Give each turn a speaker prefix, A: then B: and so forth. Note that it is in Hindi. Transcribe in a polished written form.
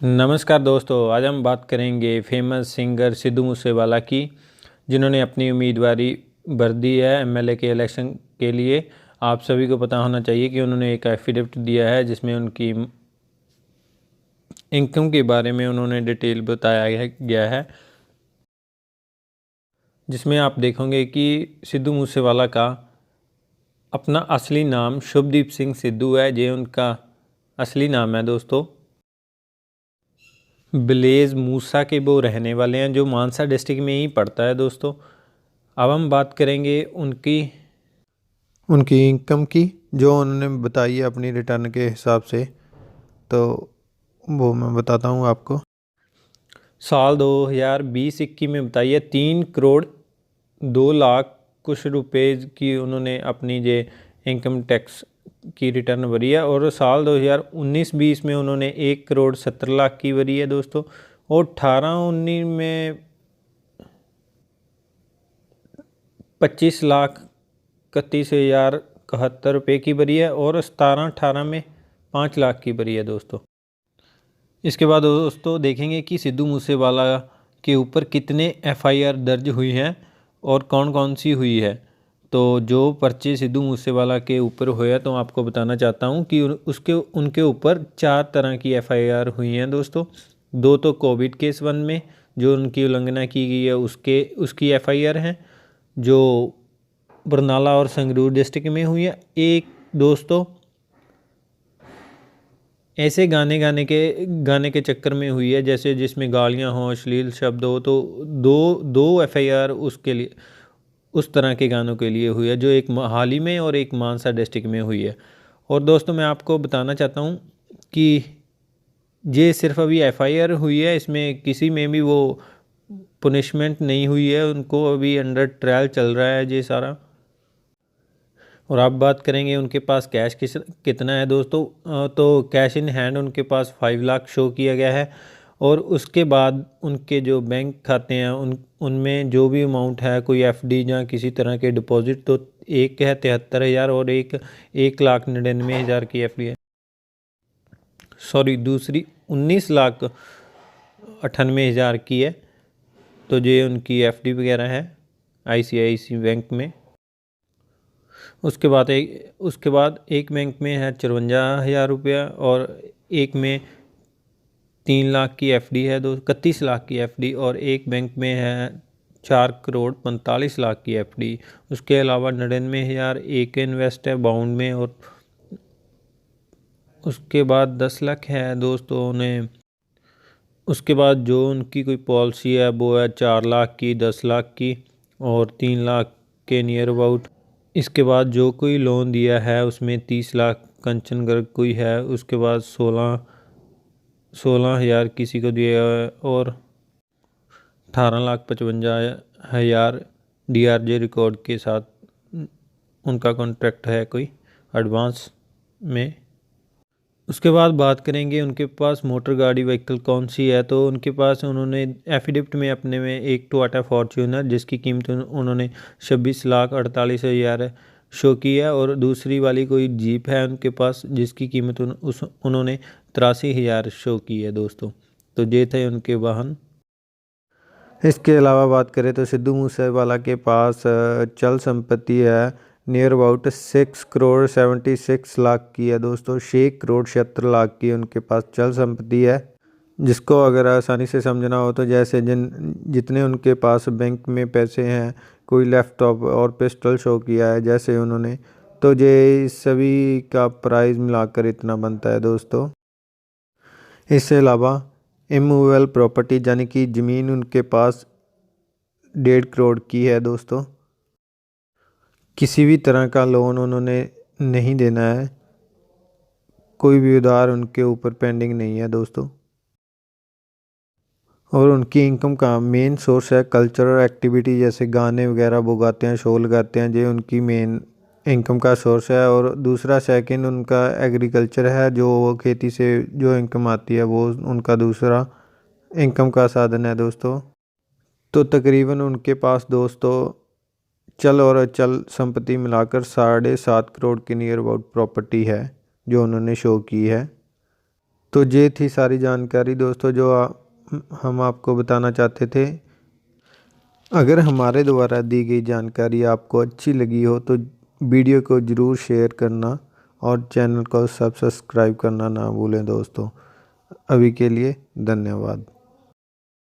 A: नमस्कार दोस्तों, आज हम बात करेंगे फेमस सिंगर सिद्धू मूसेवाला की, जिन्होंने अपनी उम्मीदवारी भर दी है एमएलए के इलेक्शन के लिए। आप सभी को पता होना चाहिए कि उन्होंने एक एफिडेविट दिया है जिसमें उनकी इनकम के बारे में उन्होंने डिटेल बताया गया है, जिसमें आप देखोगे कि सिद्धू मूसेवाला का अपना असली नाम शुभदीप सिंह सिद्धू है। ये उनका असली नाम है दोस्तों। ब्लेज मूसा के वो रहने वाले हैं, जो मानसा डिस्ट्रिक्ट में ही पड़ता है दोस्तों। अब हम बात करेंगे उनकी इनकम की, जो उन्होंने बताई है अपनी रिटर्न के हिसाब से। तो वो मैं बताता हूँ आपको। साल 2020-21 में बताई है 3 करोड़ 2 लाख कुछ रुपए की उन्होंने अपनी जे इनकम टैक्स की रिटर्न भरी है। और साल 2019-20 में उन्होंने 1 करोड़ 70 लाख की भरी है दोस्तों। और 18-19 में 25,31,71 रुपये की भरी है। और 17-18 में 5 लाख की भरी है दोस्तों। इसके बाद दोस्तों देखेंगे कि सिद्धू मूसेवाला के ऊपर कितने एफआईआर दर्ज हुई हैं और कौन कौन सी हुई है। तो जो पर्चे सिद्धू मूसेवाला के ऊपर हुए तो आपको बताना चाहता हूं कि उनके ऊपर 4 तरह की एफआईआर हुई हैं दोस्तों। 2 तो कोविड केस 1 में जो उनकी उल्लंघना की गई है उसकी एफआईआर है, जो बरनाला और संगरूर डिस्ट्रिक्ट में हुई है। एक दोस्तों ऐसे गाने के चक्कर में हुई है, जैसे जिसमें गालियां हों, अश्लील शब्द हो, तो दो दो एफआईआर उसके लिए उस तरह के गानों के लिए हुई है, जो एक हाल ही में और एक मानसा डिस्ट्रिक्ट में हुई है। और दोस्तों मैं आपको बताना चाहता हूँ कि ये सिर्फ अभी एफआईआर हुई है, इसमें किसी में भी वो पुनिशमेंट नहीं हुई है, उनको अभी अंडर ट्रायल चल रहा है ये सारा। और आप बात करेंगे उनके पास कैश कितना है दोस्तों। तो कैश इन हैंड उनके पास 5 लाख शो किया गया है। और उसके बाद उनके जो बैंक खाते हैं उनमें जो भी अमाउंट है, कोई एफडी या किसी तरह के डिपॉजिट, तो एक है 73,000 और एक 1,99,000 की एफडी है। सॉरी, दूसरी 19,98,000 की है। तो ये उनकी एफडी वगैरह है आईसीआईसी बैंक में। उसके बाद एक बैंक में है 54,000 रुपया और एक में 3 लाख की एफडी है, 31 लाख की एफडी। और एक बैंक में है 4 करोड़ 45 लाख की एफडी। उसके अलावा 99,000 एक इन्वेस्ट है बाउंड में। और उसके बाद 10 लाख है दोस्तों उन्हें। उसके बाद जो उनकी कोई पॉलिसी है वो है 4 लाख की, 10 लाख की और 3 लाख के नियर अबाउट। इसके बाद जो कोई लोन दिया है उसमें 30 लाख कंचन गर्ग कोई है। उसके बाद 16,000 किसी को दिया है और 18,55,000 डीआरजे रिकॉर्ड के साथ उनका कॉन्ट्रैक्ट है कोई एडवांस में। उसके बाद बात करेंगे उनके पास मोटर गाड़ी व्हीकल कौन सी है। तो उनके पास उन्होंने एफिडेविट में अपने में एक टोयोटा फॉर्च्यूनर जिसकी कीमत उन्होंने 26,48,000 शो की है। और दूसरी वाली कोई जीप है उनके पास जिसकी कीमत उन्होंने 83,000 शो की है दोस्तों। तो ये थे उनके वाहन। इसके अलावा बात करें तो सिद्धू मूसेवाला के पास चल संपत्ति है नियर अबाउट 6 करोड़ 76 लाख की है दोस्तों। 6 करोड़ 76 लाख की उनके पास चल संपत्ति है, जिसको अगर आसानी से समझना हो तो जैसे जितने उनके पास बैंक में पैसे हैं, कोई लैपटॉप और पिस्टल शो किया है जैसे उन्होंने, तो ये सभी का प्राइस मिलाकर इतना बनता है दोस्तों। इसके अलावा इमूवेबल प्रॉपर्टी यानी कि ज़मीन उनके पास 1.5 करोड़ की है दोस्तों। किसी भी तरह का लोन उन्होंने नहीं देना है, कोई भी उधार उनके ऊपर पेंडिंग नहीं है दोस्तों। और उनकी इनकम का मेन सोर्स है कल्चरल एक्टिविटी, जैसे गाने वगैरह वो गाते हैं, शो लगाते हैं, ये उनकी मेन इनकम का सोर्स है। और दूसरा सेकंड उनका एग्रीकल्चर है, जो खेती से जो इनकम आती है वो उनका दूसरा इनकम का साधन है दोस्तों। तो तकरीबन उनके पास दोस्तों चल और अचल संपत्ति मिलाकर 7.5 करोड़ के नियर अबाउट प्रॉपर्टी है जो उन्होंने शो की है। तो ये थी सारी जानकारी दोस्तों जो हम आपको बताना चाहते थे। अगर हमारे द्वारा दी गई जानकारी आपको अच्छी लगी हो तो वीडियो को ज़रूर शेयर करना और चैनल को सब्सक्राइब करना ना भूलें दोस्तों। अभी के लिए धन्यवाद।